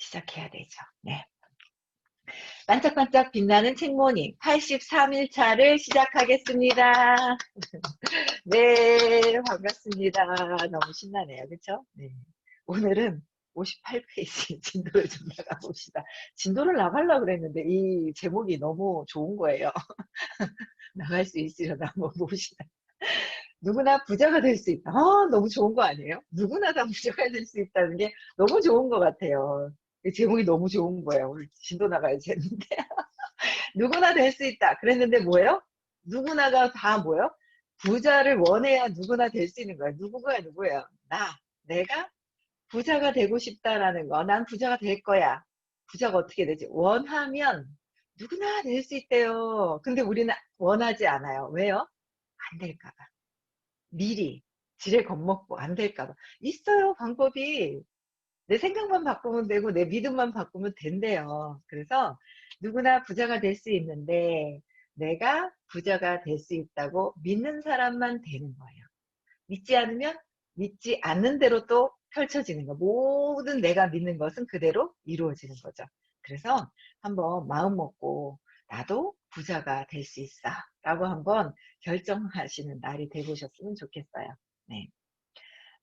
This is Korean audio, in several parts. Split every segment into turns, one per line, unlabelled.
시작해야 되죠. 네. 반짝반짝 빛나는 책모닝 83일차를 시작하겠습니다. 네, 반갑습니다. 너무 신나네요. 그쵸? 네. 오늘은 58페이지 진도를 좀 나가봅시다. 진도를 나가려고 그랬는데 이 제목이 너무 좋은 거예요. 나갈 수 있으려나 한번 봅시다. 누구나 부자가 될 수 있다. 너무 좋은 거 아니에요? 누구나 다 부자가 될 수 있다는 게 너무 좋은 것 같아요. 이 제목이 너무 좋은 거예요. 오늘 진도 나가야지 했는데. 누구나 될 수 있다. 그랬는데 뭐예요? 누구나가 다 뭐예요? 부자를 원해야 누구나 될 수 있는 거예요. 누구예요? 내가 부자가 되고 싶다라는 거. 난 부자가 될 거야. 부자가 어떻게 되지? 원하면 누구나 될 수 있대요. 근데 우리는 원하지 않아요. 왜요? 안 될까 봐. 미리 지레 겁먹고 안 될까 봐. 있어요, 방법이. 내 생각만 바꾸면 되고 내 믿음만 바꾸면 된대요. 그래서 누구나 부자가 될 수 있는데 내가 부자가 될 수 있다고 믿는 사람만 되는 거예요. 믿지 않으면 믿지 않는 대로 또 펼쳐지는 거. 모든 내가 믿는 것은 그대로 이루어지는 거죠. 그래서 한번 마음 먹고 나도 부자가 될 수 있어 라고 한번 결정하시는 날이 되보셨으면 좋겠어요. 네.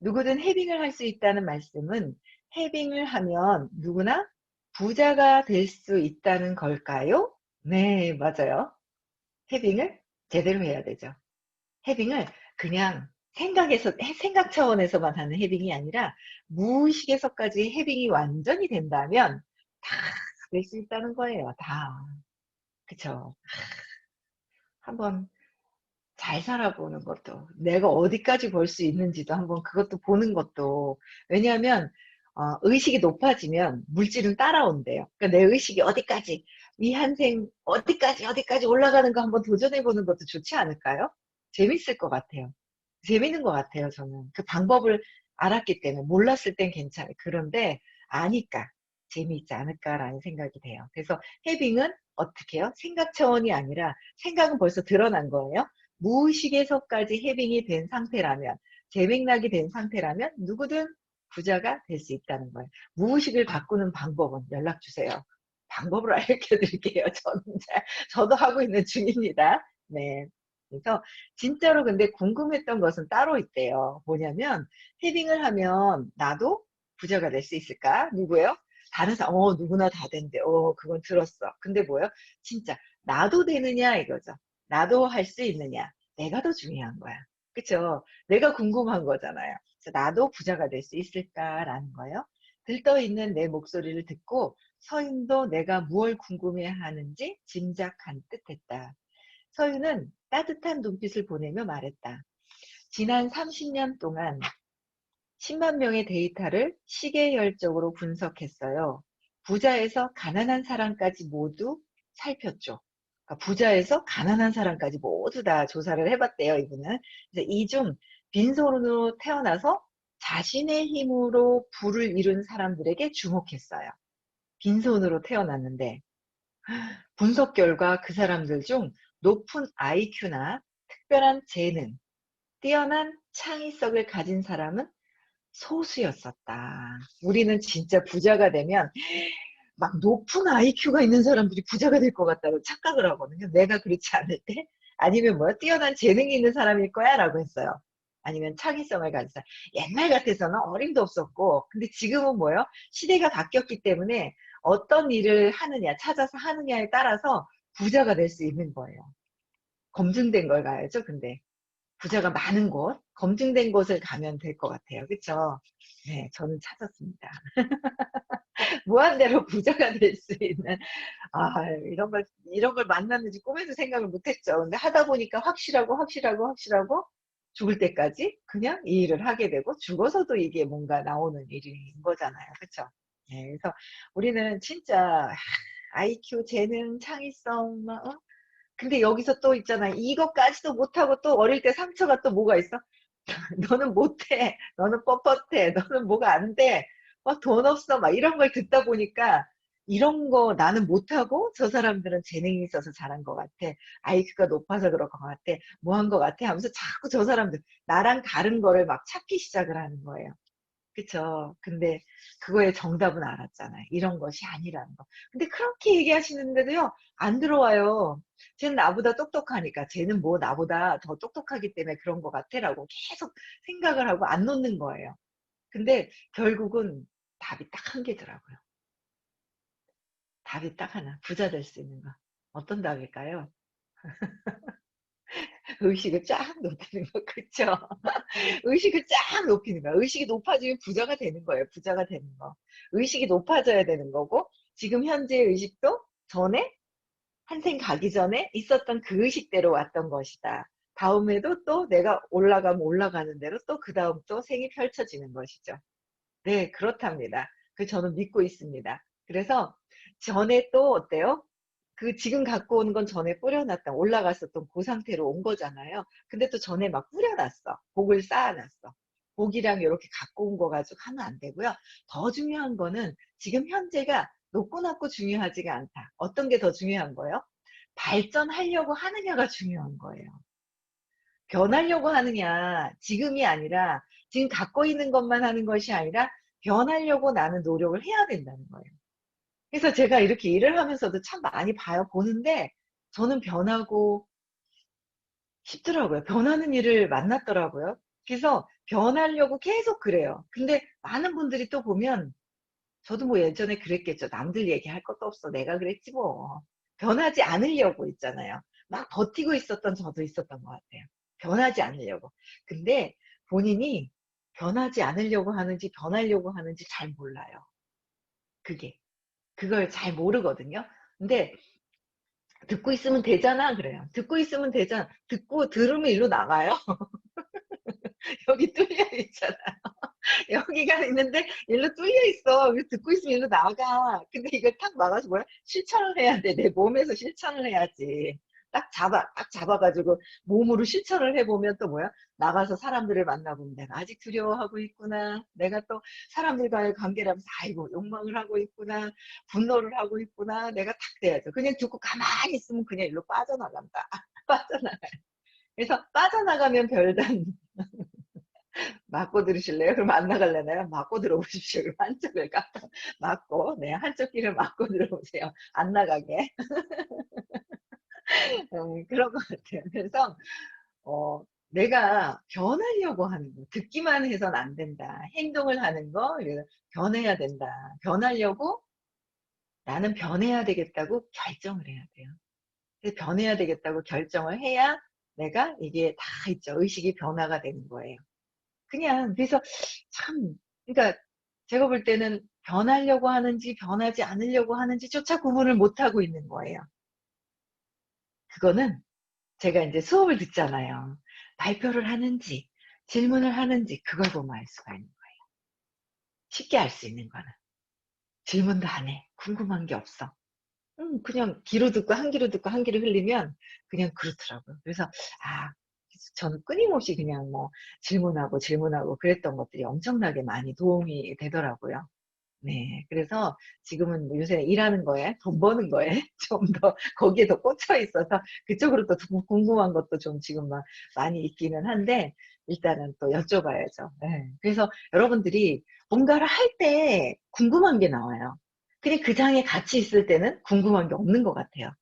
누구든 해빙을 할 수 있다는 말씀은 해빙을 하면 누구나 부자가 될 수 있다는 걸까요? 네, 맞아요. 해빙을 제대로 해야 되죠. 해빙을 그냥 생각 차원에서만 하는 해빙이 아니라 무의식에서까지 해빙이 완전히 된다면 다 될 수 있다는 거예요. 다. 그쵸? 한번 잘 살아보는 것도, 내가 어디까지 벌 수 있는지도 한번 그것도 보는 것도, 왜냐하면 의식이 높아지면 물질은 따라온대요. 그러니까 내 의식이 어디까지, 이 한생 어디까지 올라가는 거 한번 도전해보는 것도 좋지 않을까요? 재밌을 것 같아요. 재밌는 것 같아요, 저는. 그 방법을 알았기 때문에. 몰랐을 땐 괜찮아요. 그런데 아니까 재미있지 않을까라는 생각이 돼요. 그래서 해빙은 어떻게 해요? 생각 차원이 아니라 생각은 벌써 드러난 거예요. 무의식에서까지 해빙이 된 상태라면, 재맥락이 된 상태라면 누구든 부자가 될 수 있다는 거예요. 무의식을 바꾸는 방법은 연락 주세요. 방법을 알려 드릴게요. 저도 하고 있는 중입니다. 네. 그래서 진짜로 근데 궁금했던 것은 따로 있대요. 뭐냐면 헤딩을 하면 나도 부자가 될 수 있을까? 누구예요? 다른 사람, 누구나 다 된대. 그건 들었어. 근데 뭐예요? 진짜 나도 되느냐 이거죠. 나도 할 수 있느냐. 내가 더 중요한 거야. 그쵸? 내가 궁금한 거잖아요. 그래서 나도 부자가 될 수 있을까라는 거예요. 들떠있는 내 목소리를 듣고 서윤도 내가 무엇 궁금해 하는지 짐작한 듯 했다. 서윤은 따뜻한 눈빛을 보내며 말했다. 지난 30년 동안 10만 명의 데이터를 시계열적으로 분석했어요. 부자에서 가난한 사람까지 모두 살폈죠. 그러니까 부자에서 가난한 사람까지 모두 다 조사를 해봤대요, 이분은. 그래서 이 중 빈손으로 태어나서 자신의 힘으로 부를 이룬 사람들에게 주목했어요. 빈손으로 태어났는데 분석 결과 그 사람들 중 높은 IQ나 특별한 재능, 뛰어난 창의성을 가진 사람은 소수였었다. 우리는 진짜 부자가 되면 막 높은 IQ가 있는 사람들이 부자가 될 것 같다고 착각을 하거든요. 내가 그렇지 않을 때. 아니면 뭐야? 뛰어난 재능이 있는 사람일 거야 라고 했어요. 아니면 창의성을 가진 사람. 옛날 같아서는 어림도 없었고, 근데 지금은 뭐예요? 시대가 바뀌었기 때문에 어떤 일을 하느냐, 찾아서 하느냐에 따라서 부자가 될 수 있는 거예요. 검증된 걸 가야죠, 근데. 부자가 많은 곳, 검증된 곳을 가면 될 것 같아요. 그쵸? 네, 저는 찾았습니다. 무한대로 부자가 될 수 있는, 이런 걸 만났는지 꿈에도 생각을 못 했죠. 근데 하다 보니까 확실하고, 죽을 때까지 그냥 이 일을 하게 되고, 죽어서도 이게 뭔가 나오는 일인 거잖아요. 그쵸? 네, 그래서 우리는 진짜, IQ, 재능, 창의성, 근데 여기서 또 있잖아. 이것까지도 못하고 또 어릴 때 상처가 또 뭐가 있어? 너는 못해. 너는 뻣뻣해. 너는 뭐가 안 돼. 돈 없어. 막 이런 걸 듣다 보니까 이런 거 나는 못하고 저 사람들은 재능이 있어서 잘한 것 같아. IQ가 높아서 그럴 것 같아. 뭐 한 것 같아 하면서 자꾸 저 사람들 나랑 다른 거를 막 찾기 시작을 하는 거예요. 그쵸. 근데 그거의 정답은 알았잖아요. 이런 것이 아니라는 거. 근데 그렇게 얘기하시는데도요, 안 들어와요. 쟤는 나보다 똑똑하니까, 쟤는 뭐 나보다 더 똑똑하기 때문에 그런 것 같아. 라고 계속 생각을 하고 안 놓는 거예요. 근데 결국은 답이 딱 한 개더라고요. 답이 딱 하나. 부자 될 수 있는 거. 어떤 답일까요? 의식을 쫙 높이는 거. 그쵸? 의식을 쫙 높이는 거야. 의식이 높아지면 부자가 되는 거예요. 부자가 되는 거. 의식이 높아져야 되는 거고, 지금 현재의 의식도 전에, 한생 가기 전에 있었던 그 의식대로 왔던 것이다. 다음에도 또 내가 올라가면 올라가는 대로 또 그 다음 또 생이 펼쳐지는 것이죠. 네, 그렇답니다. 그 저는 믿고 있습니다. 그래서 전에 또 어때요? 그 지금 갖고 오는 건 전에 뿌려놨던 올라갔었던 그 상태로 온 거잖아요. 근데 또 전에 막 뿌려놨어. 복을 쌓아놨어. 복이랑 이렇게 갖고 온 거 가지고 하면 안 되고요. 더 중요한 거는 지금 현재가 높고 낮고 중요하지가 않다. 어떤 게 더 중요한 거예요? 발전하려고 하느냐가 중요한 거예요. 변하려고 하느냐, 지금이 아니라 지금 갖고 있는 것만 하는 것이 아니라 변하려고 나는 노력을 해야 된다는 거예요. 그래서 제가 이렇게 일을 하면서도 참 많이 봐요. 보는데 저는 변하고 싶더라고요. 변하는 일을 만났더라고요. 그래서 변하려고 계속 그래요. 근데 많은 분들이 또 보면 저도 뭐 예전에 그랬겠죠. 남들 얘기할 것도 없어. 내가 그랬지 뭐. 변하지 않으려고 있잖아요. 막 버티고 있었던 저도 있었던 것 같아요. 변하지 않으려고. 근데 본인이 변하지 않으려고 하는지 변하려고 하는지 잘 몰라요. 그게. 그걸 잘 모르거든요. 근데 듣고 있으면 되잖아 그래요. 듣고 있으면 되잖아. 듣고 들으면 일로 나가요. 여기 뚫려 있잖아. 여기가 있는데 일로 뚫려 있어. 그래서 듣고 있으면 일로 나가. 근데 이걸 탁 막아서 뭐야? 실천을 해야 돼. 내 몸에서 실천을 해야지. 딱 잡아가지고 몸으로 실천을 해보면 또 뭐야? 나가서 사람들을 만나보면 내가 아직 두려워하고 있구나. 내가 또 사람들과의 관계를 하면서 아이고 욕망을 하고 있구나. 분노를 하고 있구나. 내가 탁 돼야죠. 그냥 듣고 가만히 있으면 그냥 일로 빠져나간다. 빠져나가. 그래서 빠져나가면 별단 맞고 들으실래요? 그럼 안 나갈래나요? 맞고 들어보십시오. 그럼 한쪽을 맞고, 네, 한쪽 귀를 맞고 들어보세요. 안 나가게. 그런 것 같아요. 그래서, 내가 변하려고 하는 거, 듣기만 해선 안 된다. 행동을 하는 거, 이거 변해야 된다. 변하려고 나는 변해야 되겠다고 결정을 해야 돼요. 그래서 변해야 되겠다고 결정을 해야 내가 이게 다 있죠. 의식이 변화가 되는 거예요. 그냥 그래서 참 그러니까 제가 볼 때는 변하려고 하는지 변하지 않으려고 하는지조차 구분을 못하고 있는 거예요. 그거는 제가 이제 수업을 듣잖아요. 발표를 하는지 질문을 하는지 그걸 보면 알 수가 있는 거예요. 쉽게 알 수 있는 거는. 질문도 안 해. 궁금한 게 없어. 그냥 귀로 듣고 한 귀로 듣고 한 귀로 흘리면 그냥 그렇더라고요. 그래서 아 저는 끊임없이 그냥 뭐 질문하고 그랬던 것들이 엄청나게 많이 도움이 되더라고요. 네. 그래서 지금은 뭐 요새 일하는 거에 돈 버는 거에 좀 더 거기에 더 꽂혀 있어서 그쪽으로 또 궁금한 것도 좀 지금 막 많이 있기는 한데 일단은 또 여쭤봐야죠. 예. 그래서 여러분들이 뭔가를 할 때 궁금한 게 나와요. 근데 그 장에 같이 있을 때는 궁금한 게 없는 것 같아요.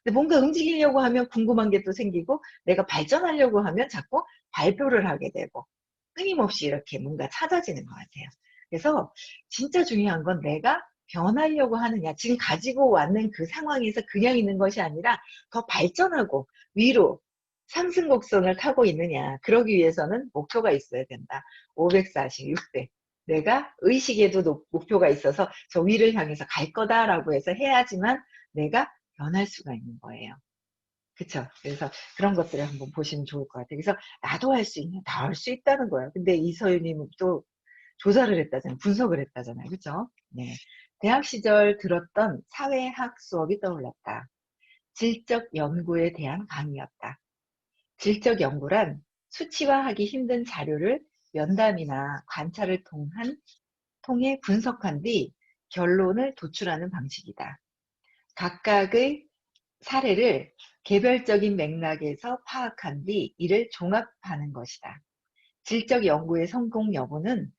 근데 뭔가 움직이려고 하면 궁금한 게 또 생기고 내가 발전하려고 하면 자꾸 발표를 하게 되고 끊임없이 이렇게 뭔가 찾아지는 것 같아요. 그래서 진짜 중요한 건 내가 변하려고 하느냐, 지금 가지고 왔는 그 상황에서 그냥 있는 것이 아니라 더 발전하고 위로 상승 곡선을 타고 있느냐. 그러기 위해서는 목표가 있어야 된다. 546대. 내가 의식에도 목표가 있어서 저 위를 향해서 갈 거다라고 해서 해야지만 내가 변할 수가 있는 거예요. 그쵸? 그래서 그런 것들을 한번 보시면 좋을 것 같아요. 그래서 나도 할 수 있냐? 다 할 수 있다는 거예요. 근데 이서유님은 또 조사를 했다잖아요. 분석을 했다잖아요. 그쵸? 네. 대학 시절 들었던 사회학 수업이 떠올랐다. 질적 연구에 대한 강의였다. 질적 연구란 수치화하기 힘든 자료를 면담이나 관찰을 통해 분석한 뒤 결론을 도출하는 방식이다. 각각의 사례를 개별적인 맥락에서 파악한 뒤 이를 종합하는 것이다. 질적 연구의 성공 여부는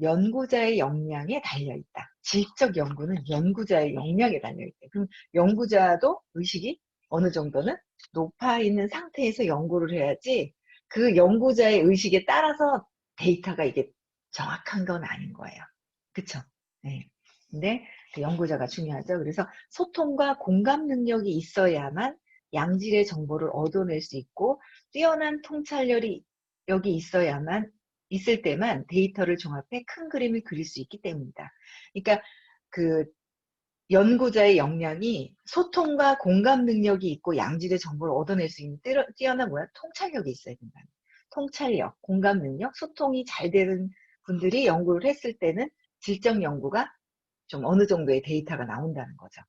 연구자의 역량에 달려있다. 질적 연구는 연구자의 역량에 달려있다. 그럼 연구자도 의식이 어느 정도는 높아 있는 상태에서 연구를 해야지 그 연구자의 의식에 따라서 데이터가 이게 정확한 건 아닌 거예요. 그쵸? 네. 근데 그 연구자가 중요하죠. 그래서 소통과 공감 능력이 있어야만 양질의 정보를 얻어낼 수 있고 뛰어난 통찰력이 여기 있을 때만 데이터를 종합해 큰 그림을 그릴 수 있기 때문이다. 그러니까 그 연구자의 역량이 소통과 공감 능력이 있고 양질의 정보를 얻어낼 수 있는 뛰어난 통찰력이 있어야 된다. 통찰력, 공감 능력, 소통이 잘 되는 분들이 연구를 했을 때는 질적 연구가 좀 어느 정도의 데이터가 나온다는 거죠.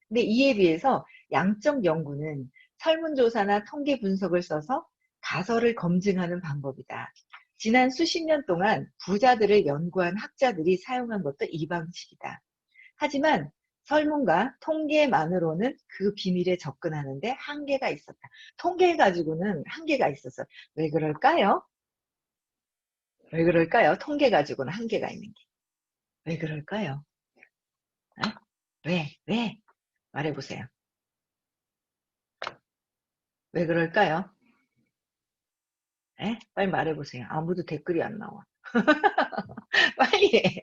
근데 이에 비해서 양적 연구는 설문조사나 통계 분석을 써서 가설을 검증하는 방법이다. 지난 수십 년 동안 부자들을 연구한 학자들이 사용한 것도 이 방식이다. 하지만 설문과 통계만으로는 그 비밀에 접근하는데 한계가 있었다. 통계 가지고는 한계가 있었어. 왜 그럴까요? 왜 그럴까요? 통계 가지고는 한계가 있는 게. 왜 그럴까요? 어? 왜? 말해보세요. 왜 그럴까요? 에? 빨리 말해보세요. 아무도 댓글이 안 나와. 빨리 해.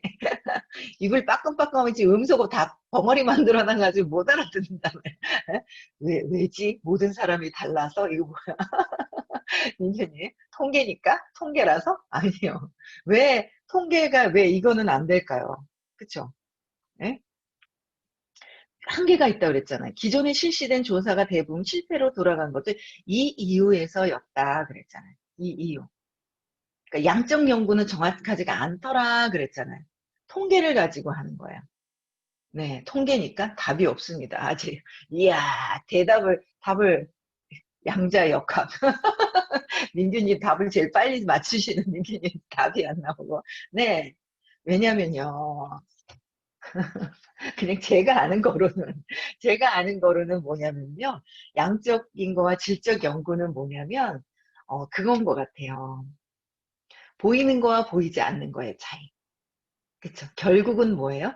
입을 빠끔빠끔하면 지금 음소거 다 벙어리 만들어놔가지고 못 알아듣는다며. 왜지? 모든 사람이 달라서? 이거 뭐야? 민현님, 통계니까? 통계라서? 아니요. 왜, 통계가 왜 이거는 안 될까요? 그쵸? 예? 한계가 있다고 그랬잖아요. 기존에 실시된 조사가 대부분 실패로 돌아간 것도 이 이유에서였다 그랬잖아요. 이 이유. 그러니까 양적 연구는 정확하지가 않더라 그랬잖아요. 통계를 가지고 하는 거예요. 네, 통계니까 답이 없습니다. 아직. 이야, 답을 양자역학. 민규님 답을 제일 빨리 맞추시는 민규님 답이 안 나오고. 네, 왜냐면요. 그냥 제가 아는 거로는 뭐냐면요. 양적인 거와 질적 연구는 뭐냐면, 그건 것 같아요. 보이는 거와 보이지 않는 거의 차이. 그쵸. 결국은 뭐예요?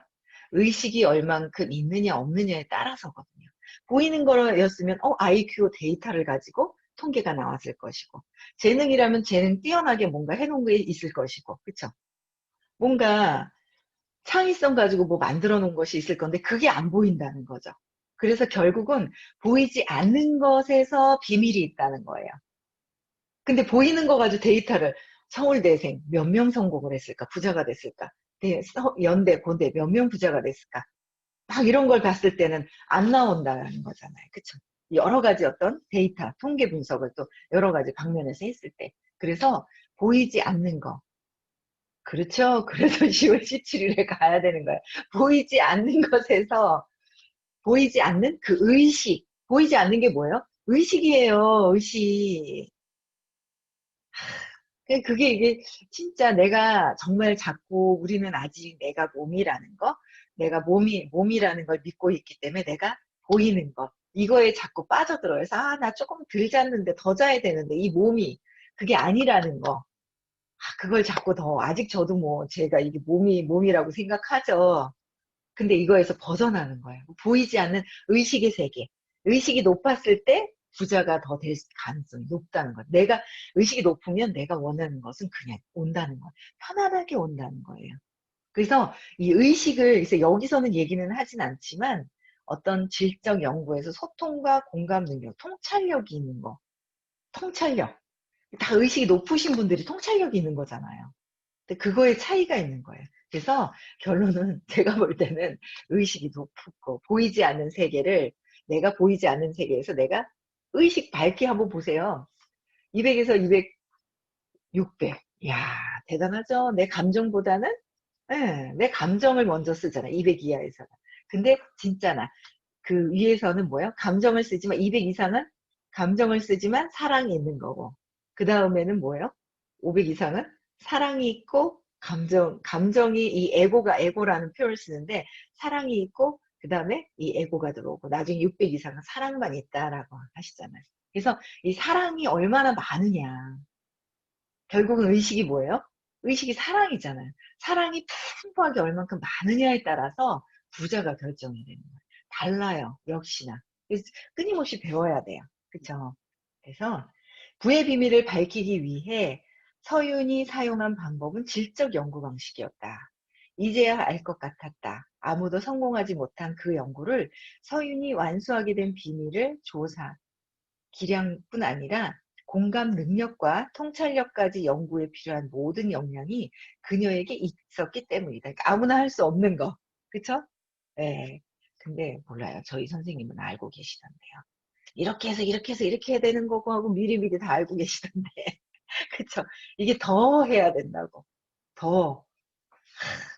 의식이 얼만큼 있느냐 없느냐에 따라서거든요. 보이는 거였으면 IQ 데이터를 가지고 통계가 나왔을 것이고 재능이라면 재능 뛰어나게 뭔가 해놓은 게 있을 것이고 그쵸? 뭔가 창의성 가지고 뭐 만들어 놓은 것이 있을 건데 그게 안 보인다는 거죠. 그래서 결국은 보이지 않는 것에서 비밀이 있다는 거예요. 근데 보이는 거 가지고 데이터를 서울대생 몇 명 성공을 했을까? 부자가 됐을까? 연대, 고대 몇 명 부자가 됐을까? 막 이런 걸 봤을 때는 안 나온다는 거잖아요. 그쵸? 여러 가지 어떤 데이터, 통계 분석을 또 여러 가지 방면에서 했을 때. 그래서 보이지 않는 거. 그렇죠? 그래서 10월 17일에 가야 되는 거예요. 보이지 않는 것에서, 보이지 않는 그 의식. 보이지 않는 게 뭐예요? 의식이에요, 의식. 그게 이게 진짜 내가 정말 자꾸 우리는 아직 내가 몸이라는 거, 내가 몸이라는 걸 믿고 있기 때문에 내가 보이는 것, 이거에 자꾸 빠져들어요. 그래서 나 조금 덜 잤는데 더 자야 되는데 이 몸이 그게 아니라는 거. 그걸 자꾸 아직 저도 뭐 제가 이게 몸이라고 생각하죠. 근데 이거에서 벗어나는 거예요. 보이지 않는 의식의 세계. 의식이 높았을 때 부자가 더 될 가능성이 높다는 거예요. 내가 의식이 높으면 내가 원하는 것은 그냥 온다는 거예요. 편안하게 온다는 거예요. 그래서 이 의식을 그래서 여기서는 얘기는 하진 않지만 어떤 질적 연구에서 소통과 공감 능력, 통찰력이 있는 거. 통찰력. 다 의식이 높으신 분들이 통찰력이 있는 거잖아요. 근데 그거에 차이가 있는 거예요. 그래서 결론은 제가 볼 때는 의식이 높고 보이지 않는 세계를 내가 보이지 않는 세계에서 내가 의식 밝게 한번 보세요. 200에서 200, 600. 이야, 대단하죠? 내 감정보다는 내 감정을 먼저 쓰잖아. 200 이하에서는. 근데 진짜나 그 위에서는 뭐예요? 감정을 쓰지만 200 이상은 감정을 쓰지만 사랑이 있는 거고 그 다음에는 뭐예요? 500 이상은 사랑이 있고 감정이 이 에고라는 표현을 쓰는데 사랑이 있고 그 다음에 이 에고가 들어오고 나중에 600 이상은 사랑만 있다라고 하시잖아요. 그래서 이 사랑이 얼마나 많으냐. 결국은 의식이 뭐예요? 의식이 사랑이잖아요. 사랑이 풍부하게 얼만큼 많으냐에 따라서 부자가 결정이 되는 거예요. 달라요. 역시나. 그래서 끊임없이 배워야 돼요. 그쵸? 그래서 부의 비밀을 밝히기 위해 서윤이 사용한 방법은 질적 연구 방식이었다. 이제야 알 것 같았다. 아무도 성공하지 못한 그 연구를 서윤이 완수하게 된 비밀을 조사, 기량뿐 아니라 공감 능력과 통찰력까지 연구에 필요한 모든 역량이 그녀에게 있었기 때문이다. 그러니까 아무나 할 수 없는 거. 그쵸? 네. 근데 몰라요. 저희 선생님은 알고 계시던데요. 이렇게 해서 이렇게 해서 이렇게 해야 되는 거고 하고 미리미리 다 알고 계시던데. 그쵸? 이게 더 해야 된다고. 더.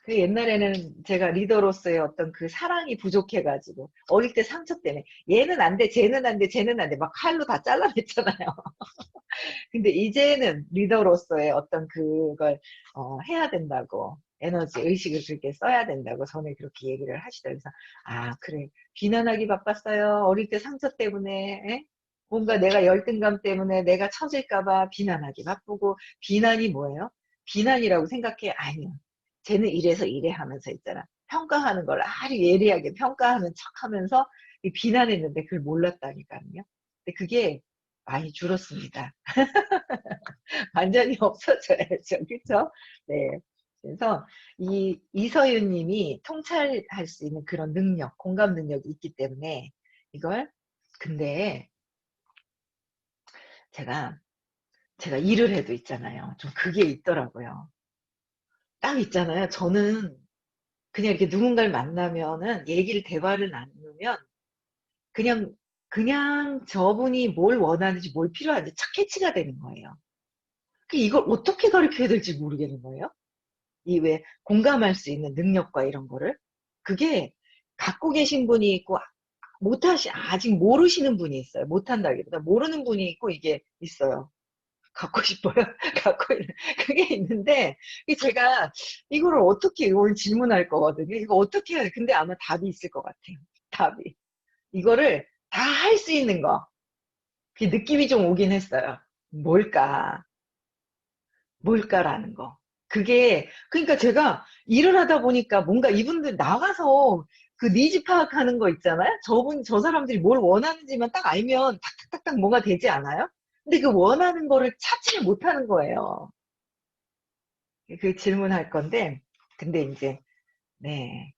그 옛날에는 제가 리더로서의 어떤 그 사랑이 부족해가지고 어릴 때 상처 때문에 얘는 안 돼, 쟤는 안 돼, 쟤는 안 돼 막 칼로 다 잘라냈잖아요. 근데 이제는 리더로서의 어떤 그걸 해야 된다고 에너지 의식을 그렇게 써야 된다고 전에 그렇게 얘기를 하시더라고요. 그래서 아 그래 비난하기 바빴어요. 어릴 때 상처 때문에 에? 뭔가 내가 열등감 때문에 내가 처질까봐 비난하기 바쁘고 비난이 뭐예요? 비난이라고 생각해? 아니요. 쟤는 이래서 이래 하면서 있잖아. 평가하는 걸 아주 예리하게 평가하는 척하면서 비난했는데 그걸 몰랐다니까요. 근데 그게 많이 줄었습니다. 완전히 없어져야죠. 그쵸? 네. 그래서 이서윤 님이 통찰할 수 있는 그런 능력, 공감 능력이 있기 때문에 이걸 근데 제가 일을 해도 있잖아요. 좀 그게 있더라고요. 딱 있잖아요. 저는 그냥 이렇게 누군가를 만나면은 얘기를 대화를 나누면 그냥 저분이 뭘 원하는지 뭘 필요한지 착 캐치가 되는 거예요. 이걸 어떻게 가르쳐야 될지 모르겠는 거예요. 이 왜 공감할 수 있는 능력과 이런 거를 그게 갖고 계신 분이 있고 아직 모르시는 분이 있어요. 못한다기보다 모르는 분이 있고 이게 있어요. 갖고 싶어요. 갖고 있는 그게 있는데 제가 이거를 어떻게 오늘 질문할 거거든요. 이거 어떻게 해야 돼? 근데 아마 답이 있을 것 같아요. 답이 이거를 다 할 수 있는 거. 그 느낌이 좀 오긴 했어요. 뭘까? 뭘까라는 거. 그게, 그러니까 제가 일을 하다 보니까 뭔가 이분들 나가서 그 니즈 파악하는 거 있잖아요? 저 사람들이 뭘 원하는지만 딱 알면 탁탁탁탁 뭐가 되지 않아요? 근데 그 원하는 거를 찾지를 못하는 거예요. 그 질문할 건데, 근데 이제, 네.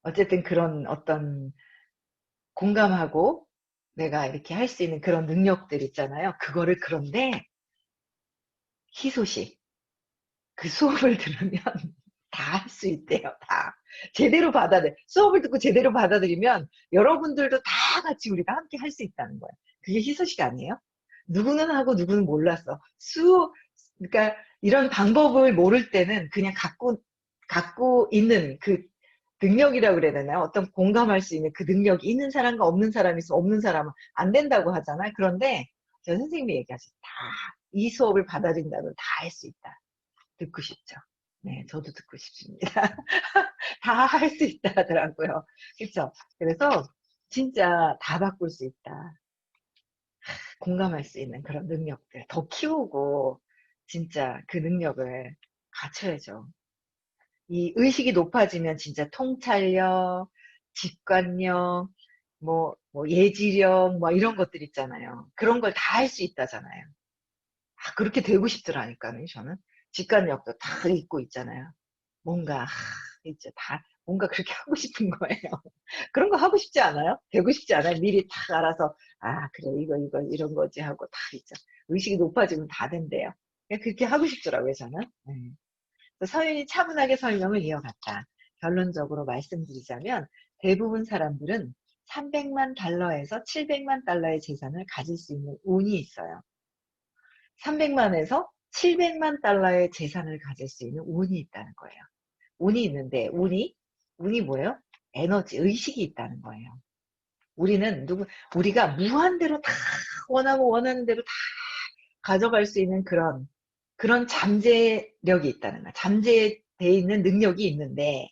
어쨌든 그런 어떤 공감하고 내가 이렇게 할 수 있는 그런 능력들 있잖아요. 그거를 그런데 희소식. 그 수업을 들으면 다 할 수 있대요. 다. 제대로 수업을 듣고 제대로 받아들이면 여러분들도 다 같이 우리가 함께 할 수 있다는 거예요. 그게 희소식 아니에요? 누구는 하고 누구는 몰랐어. 그러니까 이런 방법을 모를 때는 그냥 갖고 있는 그 능력이라고 그래야 되나요? 어떤 공감할 수 있는 그 능력이 있는 사람과 없는 사람이 있어 없는 사람은 안 된다고 하잖아요. 그런데 저 선생님이 얘기하죠. 이 수업을 받아들인다면 다 할 수 있다. 듣고 싶죠. 네, 저도 듣고 싶습니다. 다 할 수 있다 하더라고요. 그쵸? 그래서 진짜 다 바꿀 수 있다. 공감할 수 있는 그런 능력들 더 키우고 진짜 그 능력을 갖춰야죠. 이 의식이 높아지면 진짜 통찰력, 직관력, 예지력, 이런 것들 있잖아요. 그런 걸 다 할 수 있다잖아요. 그렇게 되고 싶더라니까요, 저는. 직관력도 다 있고 있잖아요. 뭔가, 이제 뭔가 그렇게 하고 싶은 거예요. 그런 거 하고 싶지 않아요? 되고 싶지 않아요? 미리 딱 알아서, 그래, 이거, 이런 거지 하고 다 있죠. 의식이 높아지면 다 된대요. 그냥 그렇게 하고 싶더라고요, 저는. 네. 서윤이 차분하게 설명을 이어갔다. 결론적으로 말씀드리자면, 대부분 사람들은 300만 달러에서 700만 달러의 재산을 가질 수 있는 운이 있어요. 300만에서 700만 달러의 재산을 가질 수 있는 운이 있다는 거예요. 운이 있는데 운이 뭐예요? 에너지, 의식이 있다는 거예요. 우리가 무한대로 다 원하는 대로 다 가져갈 수 있는 그런 잠재력이 있다는 거야. 잠재돼 있는 능력이 있는데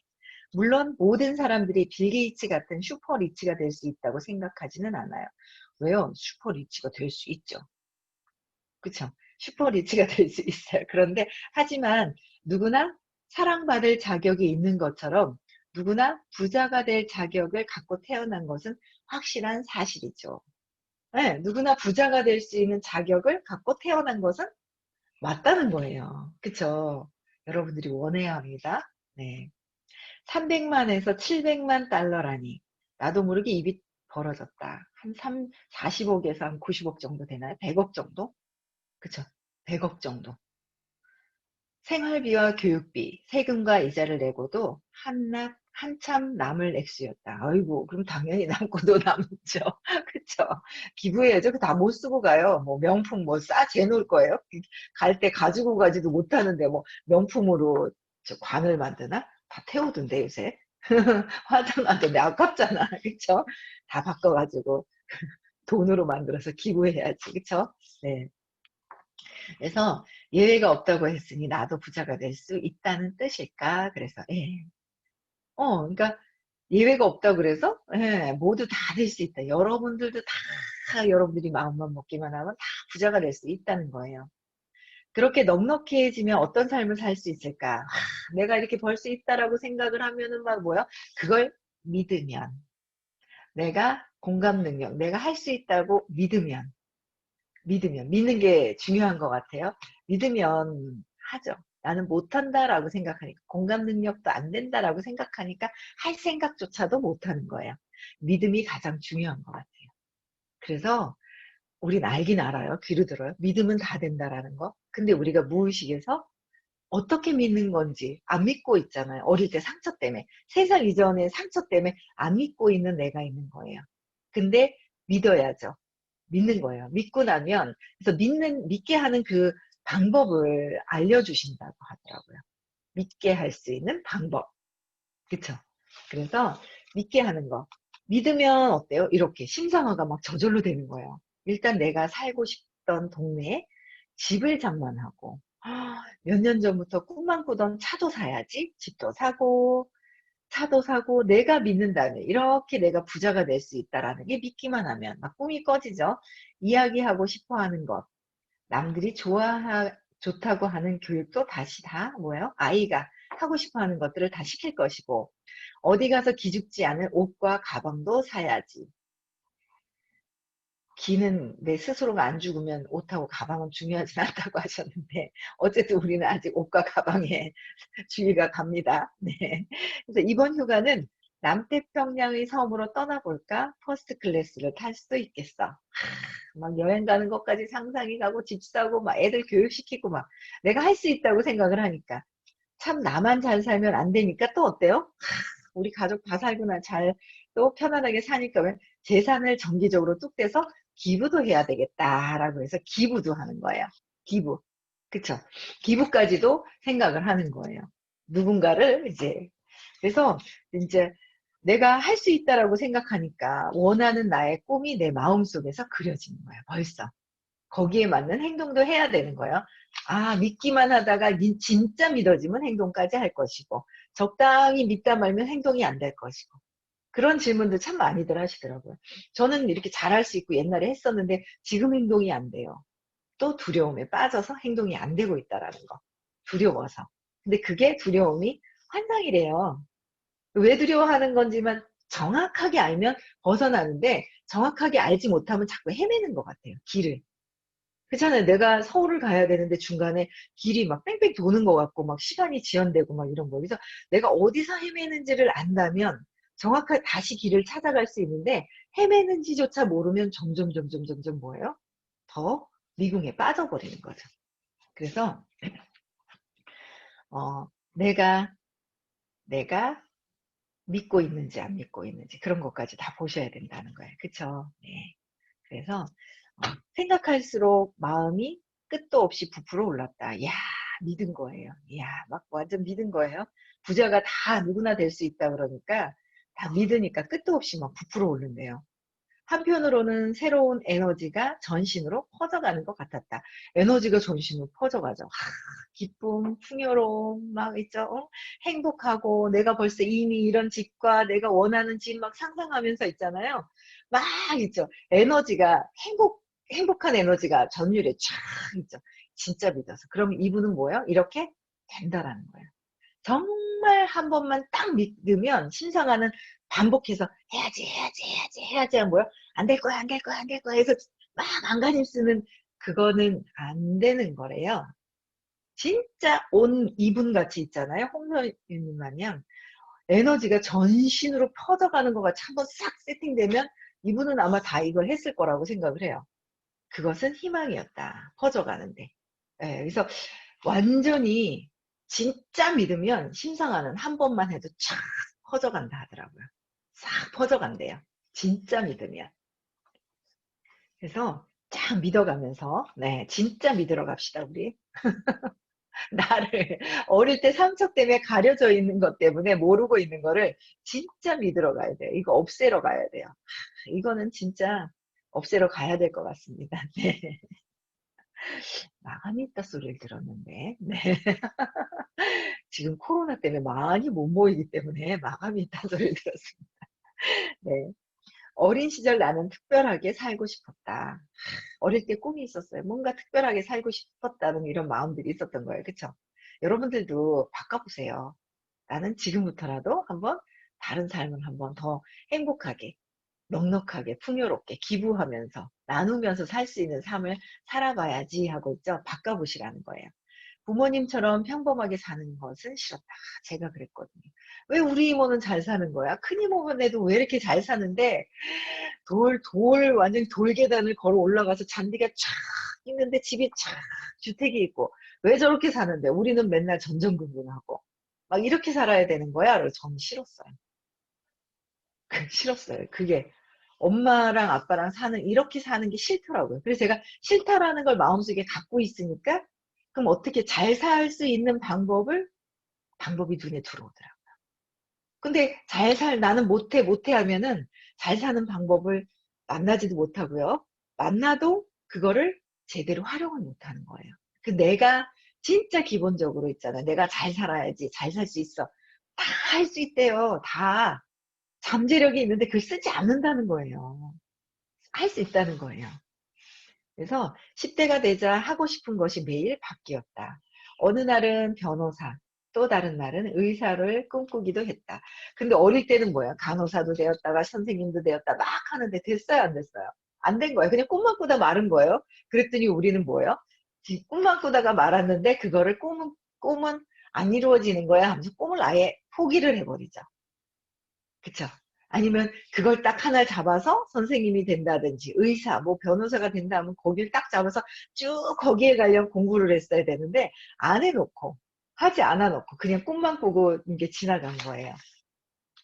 물론 모든 사람들이 빌 게이츠 같은 슈퍼 리치가 될 수 있다고 생각하지는 않아요. 왜요? 슈퍼 리치가 될 수 있죠. 그쵸? 슈퍼 리치가 될 수 있어요. 그런데 하지만 누구나 사랑받을 자격이 있는 것처럼 누구나 부자가 될 자격을 갖고 태어난 것은 확실한 사실이죠. 네, 누구나 부자가 될 수 있는 자격을 갖고 태어난 것은 맞다는 거예요. 그쵸? 여러분들이 원해야 합니다. 네. 300만에서 700만 달러라니. 나도 모르게 입이 벌어졌다. 한 40억에서 한 90억 정도 되나요? 100억 정도? 그쵸? 100억 정도. 생활비와 교육비, 세금과 이자를 내고도 한참 남을 액수였다. 아이고, 그럼 당연히 남고도 남죠. 그쵸? 기부해야죠. 다 못 쓰고 가요. 뭐 명품 뭐 싸 재놓을 거예요? 갈 때 가지고 가지도 못하는데 뭐 명품으로 저 관을 만드나? 다 태우던데 요새. 화장하던데 아깝잖아. 그쵸? 다 바꿔가지고 돈으로 만들어서 기부해야지. 그쵸? 네. 그래서 예외가 없다고 했으니 나도 부자가 될 수 있다는 뜻일까? 그래서 예. 그러니까 예외가 없다고 그래서 예, 모두 다 될 수 있다. 여러분들도 다 여러분들이 마음만 먹기만 하면 다 부자가 될 수 있다는 거예요. 그렇게 넉넉해지면 어떤 삶을 살 수 있을까? 내가 이렇게 벌 수 있다라고 생각을 하면은 막 뭐요? 그걸 믿으면 내가 공감 능력, 내가 할 수 있다고 믿는 게 중요한 것 같아요. 믿으면 하죠. 나는 못한다라고 생각하니까, 공감 능력도 안 된다라고 생각하니까 할 생각조차도 못하는 거예요. 믿음이 가장 중요한 것 같아요. 그래서 우린 알긴 알아요. 귀로 들어요. 믿으면 다 된다라는 거. 근데 우리가 무의식에서 어떻게 믿는 건지 안 믿고 있잖아요. 어릴 때 상처 때문에. 3살 이전에 상처 때문에 안 믿고 있는 내가 있는 거예요. 근데 믿어야죠. 믿는 거예요. 믿고 나면 그래서 믿게 하는 그 방법을 알려주신다고 하더라고요. 믿게 할 수 있는 방법. 그쵸? 그래서 믿게 하는 거. 믿으면 어때요? 이렇게 심상화가 막 저절로 되는 거예요. 일단 내가 살고 싶던 동네에 집을 장만하고 몇 년 전부터 꿈만 꾸던 차도 사야지. 집도 사고 차도 사고 내가 믿는다면 이렇게 내가 부자가 될 수 있다라는 게 믿기만 하면 막 꿈이 꺼지죠. 이야기하고 싶어 하는 것, 남들이 좋다고 하는 교육도 다시 다 뭐예요? 아이가 하고 싶어 하는 것들을 다 시킬 것이고 어디 가서 기죽지 않을 옷과 가방도 사야지. 기는 내 스스로가 안 죽으면 옷하고 가방은 중요하지 않다고 하셨는데 어쨌든 우리는 아직 옷과 가방에 주의가 갑니다. 네. 그래서 이번 휴가는 남태평양의 섬으로 떠나볼까? 퍼스트 클래스를 탈 수도 있겠어. 막 여행 가는 것까지 상상이 가고 집 사고 막 애들 교육시키고 막 내가 할 수 있다고 생각을 하니까 참 나만 잘 살면 안 되니까 또 어때요? 우리 가족 다 살구나 잘 또 편안하게 사니까 왜 재산을 정기적으로 뚝 떼서 기부도 해야 되겠다라고 해서 기부도 하는 거예요. 기부. 그쵸? 기부까지도 생각을 하는 거예요. 누군가를 이제 그래서 이제 내가 할 수 있다라고 생각하니까 원하는 나의 꿈이 내 마음속에서 그려지는 거예요. 벌써. 거기에 맞는 행동도 해야 되는 거예요. 아, 믿기만 하다가 진짜 믿어지면 행동까지 할 것이고 적당히 믿다 말면 행동이 안 될 것이고 그런 질문들 참 많이들 하시더라고요. 저는 이렇게 잘할 수 있고 옛날에 했었는데 지금 행동이 안 돼요. 또 두려움에 빠져서 행동이 안 되고 있다라는 거. 두려워서. 근데 그게 두려움이 환상이래요. 왜 두려워하는 건지만 정확하게 알면 벗어나는데 정확하게 알지 못하면 자꾸 헤매는 것 같아요. 길을. 그렇잖아요. 내가 서울을 가야 되는데 중간에 길이 막 뺑뺑 도는 것 같고 막 시간이 지연되고 막 이런 거. 그래서 내가 어디서 헤매는지를 안다면 정확하게 다시 길을 찾아갈 수 있는데 헤매는지조차 모르면 점점 뭐예요? 더 미궁에 빠져버리는 거죠. 그래서 내가 믿고 있는지 안 믿고 있는지 그런 것까지 다 보셔야 된다는 거예요. 그쵸? 네. 그래서 생각할수록 마음이 끝도 없이 부풀어 올랐다. 야 믿은 거예요. 야 막 완전 믿은 거예요. 부자가 다 누구나 될 수 있다 그러니까 다 믿으니까 끝도 없이 막 부풀어 오른대요. 한편으로는 새로운 에너지가 전신으로 퍼져가는 것 같았다. 에너지가 전신으로 퍼져가죠. 기쁨, 풍요로움, 막 있죠. 행복하고 내가 벌써 이미 이런 집과 내가 원하는 집 막 상상하면서 있잖아요. 막 있죠. 에너지가 행복한 에너지가 전율에 쫙 있죠. 진짜 믿어서. 그럼 이분은 뭐예요? 이렇게 된다라는 거예요. 정말 한 번만 딱 믿으면 심상아는 반복해서 해야지 해야지 해야지 해야지 하면 뭐야? 안 될 거야 안 될 거야 안 될 거야 해서 막 안간힘 쓰는 그거는 안 되는 거래요. 진짜 온 이분 같이 있잖아요. 홍서윤 마냥 에너지가 전신으로 퍼져가는 것 같이 한번 싹 세팅되면 이분은 아마 다 이걸 했을 거라고 생각을 해요. 그것은 희망이었다. 퍼져가는데. 예, 그래서 완전히 진짜 믿으면 심상아는 한 번만 해도 쫙 퍼져간다 하더라고요. 싹 퍼져간대요. 진짜 믿으면. 그래서 쫙 믿어가면서 네, 진짜 믿으러 갑시다 우리. 나를 어릴 때 상처 때문에 가려져 있는 것 때문에 모르고 있는 거를 진짜 믿으러 가야 돼요. 이거 없애러 가야 돼요. 이거는 진짜 없애러 가야 될 것 같습니다. 네. 마감이 있다 소리를 들었는데, 네. 지금 코로나 때문에 많이 못 모이기 때문에 마감이 있다 소리를 들었습니다. 네. 어린 시절 나는 특별하게 살고 싶었다. 어릴 때 꿈이 있었어요. 뭔가 특별하게 살고 싶었다는 이런 마음들이 있었던 거예요. 그쵸? 여러분들도 바꿔보세요. 나는 지금부터라도 한번 다른 삶을 한번 더 행복하게, 넉넉하게, 풍요롭게 기부하면서 나누면서 살 수 있는 삶을 살아봐야지 하고 있죠. 바꿔보시라는 거예요. 부모님처럼 평범하게 사는 것은 싫었다. 제가 그랬거든요. 왜 우리 이모는 잘 사는 거야? 큰 이모만 해도 왜 이렇게 잘 사는데 완전 돌계단을 걸어 올라가서 잔디가 쫙 있는데 집이 쫙 주택이 있고 왜 저렇게 사는데 우리는 맨날 전전긍긍하고 막 이렇게 살아야 되는 거야? 그래서 저는 싫었어요. 싫었어요. 그게 엄마랑 아빠랑 이렇게 사는 게 싫더라고요. 그래서 제가 싫다라는 걸 마음속에 갖고 있으니까 그럼 어떻게 잘 살 수 있는 방법이 눈에 들어오더라고요. 근데 나는 못해 하면은 잘 사는 방법을 만나지도 못하고요. 만나도 그거를 제대로 활용을 못하는 거예요. 내가 진짜 기본적으로 있잖아. 내가 잘 살아야지, 잘 살 수 있어. 다 할 수 있대요. 다. 잠재력이 있는데 그걸 쓰지 않는다는 거예요. 할 수 있다는 거예요. 그래서 10대가 되자 하고 싶은 것이 매일 바뀌었다. 어느 날은 변호사, 또 다른 날은 의사를 꿈꾸기도 했다. 근데 어릴 때는 뭐야? 간호사도 되었다가 선생님도 되었다 막 하는데 됐어요, 안 됐어요? 안 된 거예요. 그냥 꿈만 꾸다 마른 거예요. 그랬더니 우리는 뭐예요? 꿈만 꾸다가 말았는데 그거를 꿈은 안 이루어지는 거야 하면서 꿈을 아예 포기를 해버리죠. 그쵸? 아니면 그걸 딱 하나 잡아서 선생님이 된다든지 의사, 뭐 변호사가 된다면 거길 딱 잡아서 쭉 거기에 관련 공부를 했어야 되는데 안 해놓고 하지 않아 놓고 그냥 꿈만 꾸고 이게 지나간 거예요.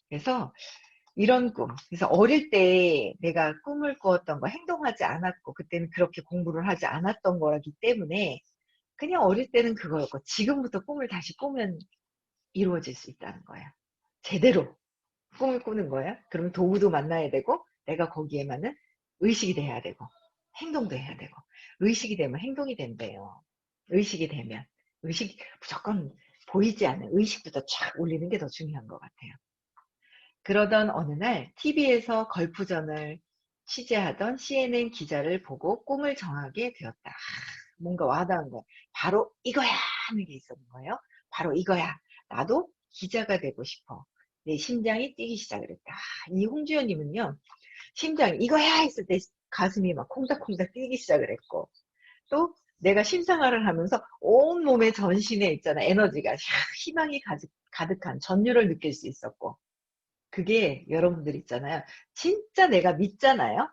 그래서 이런 꿈. 그래서 어릴 때 내가 꿈을 꾸었던 거 행동하지 않았고 그때는 그렇게 공부를 하지 않았던 거라기 때문에 그냥 어릴 때는 그거였고 지금부터 꿈을 다시 꾸면 이루어질 수 있다는 거예요. 제대로. 꿈을 꾸는 거야. 그럼 도구도 만나야 되고 내가 거기에 맞는 의식이 돼야 되고 행동도 해야 되고 의식이 되면 행동이 된대요. 의식이 되면 의식 무조건 보이지 않는 의식부터 쫙 올리는 게 더 중요한 것 같아요. 그러던 어느 날 TV에서 걸프전을 취재하던 CNN 기자를 보고 꿈을 정하게 되었다. 뭔가 와닿은 거. 바로 이거야 하는 게 있었는 거예요. 바로 이거야. 나도 기자가 되고 싶어. 내 심장이 뛰기 시작을 했다. 이 홍주연님은요. 심장 이거야 했을 때 가슴이 막 콩닥콩닥 뛰기 시작을 했고 또 내가 심상화를 하면서 온몸에 전신에 있잖아 에너지가 희망이 가득한 전율을 느낄 수 있었고 그게 여러분들 있잖아요. 진짜 내가 믿잖아요.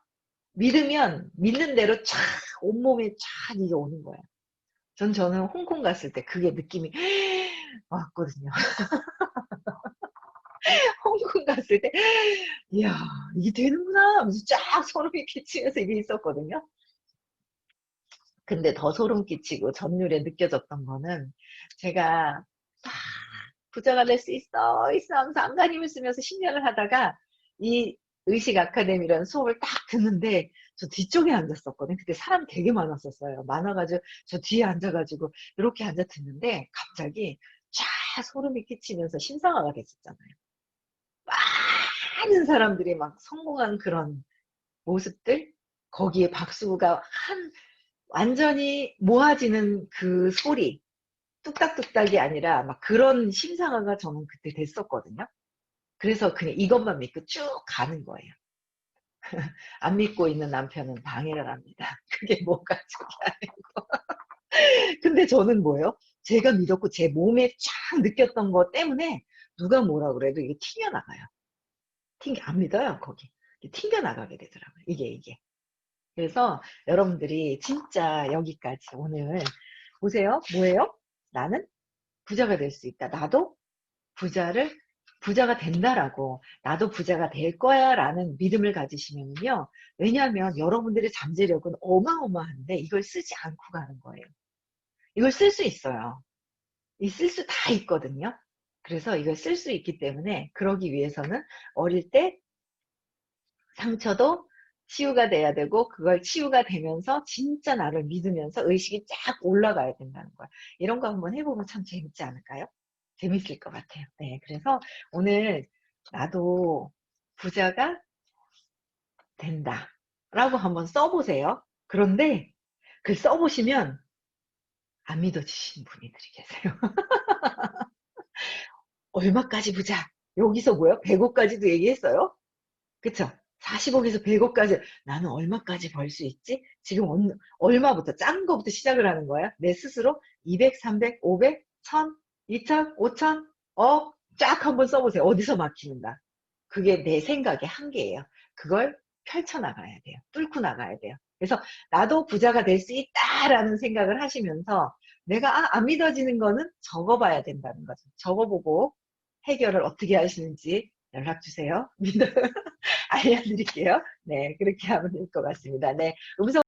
믿으면 믿는 대로 쫙 온몸에 쫙 이게 오는 거예요. 저는 홍콩 갔을 때 그게 느낌이 왔거든요. 홍콩 갔을 때 이야 이게 되는구나 하면서 쫙 소름이 끼치면서 이게 있었거든요. 근데 더 소름 끼치고 전율에 느껴졌던 거는 제가 딱 부자가 될 수 있어 하면서 안간힘을 쓰면서 10년을 하다가 이 의식 아카데미라는 수업을 딱 듣는데 저 뒤쪽에 앉았었거든요. 그때 사람 되게 많았었어요. 많아가지고 저 뒤에 앉아가지고 이렇게 앉아 듣는데 갑자기 쫙 소름이 끼치면서 심상화가 됐었잖아요. 많은 사람들이 막 성공한 그런 모습들 거기에 박수가 완전히 모아지는 그 소리 뚝딱뚝딱이 아니라 막 그런 심상화가 저는 그때 됐었거든요. 그래서 그냥 이것만 믿고 쭉 가는 거예요. 안 믿고 있는 남편은 방해를 합니다. 그게 뭐가 중요해요. 근데 저는 뭐예요? 제가 믿었고 제 몸에 쫙 느꼈던 것 때문에 누가 뭐라 그래도 이게 튕겨나가요. 안 믿어요, 거기. 튕겨나가게 되더라고요. 이게. 그래서 여러분들이 진짜 여기까지 오늘 보세요. 뭐예요? 나는 부자가 될 수 있다. 나도 부자가 된다라고, 나도 부자가 될 거야 라는 믿음을 가지시면요. 왜냐하면 여러분들의 잠재력은 어마어마한데 이걸 쓰지 않고 가는 거예요. 이걸 쓸 수 있어요. 이 쓸 수 다 있거든요. 그래서 이걸 쓸 수 있기 때문에 그러기 위해서는 어릴 때 상처도 치유가 돼야 되고 그걸 치유가 되면서 진짜 나를 믿으면서 의식이 쫙 올라가야 된다는 거야. 이런 거 한번 해보면 참 재밌지 않을까요? 재밌을 것 같아요. 네, 그래서 오늘 나도 부자가 된다 라고 한번 써보세요. 그런데 그 써보시면 안 믿어지시는 분들이 계세요. 얼마까지 부자? 여기서 뭐요? 100억까지도 얘기했어요? 그쵸? 40억에서 100억까지 나는 얼마까지 벌 수 있지? 지금 얼마부터 작은 거부터 시작을 하는 거야? 내 스스로 200, 300, 500, 1000, 2000, 5000, 억 쫙 한번 써보세요. 어디서 막히는가? 그게 내 생각의 한계예요. 그걸 펼쳐나가야 돼요. 뚫고 나가야 돼요. 그래서 나도 부자가 될 수 있다라는 생각을 하시면서 내가 안 믿어지는 거는 적어봐야 된다는 거죠. 적어보고 해결을 어떻게 하시는지 연락 주세요. 알려드릴게요. 네, 그렇게 하면 될 것 같습니다. 네, 음성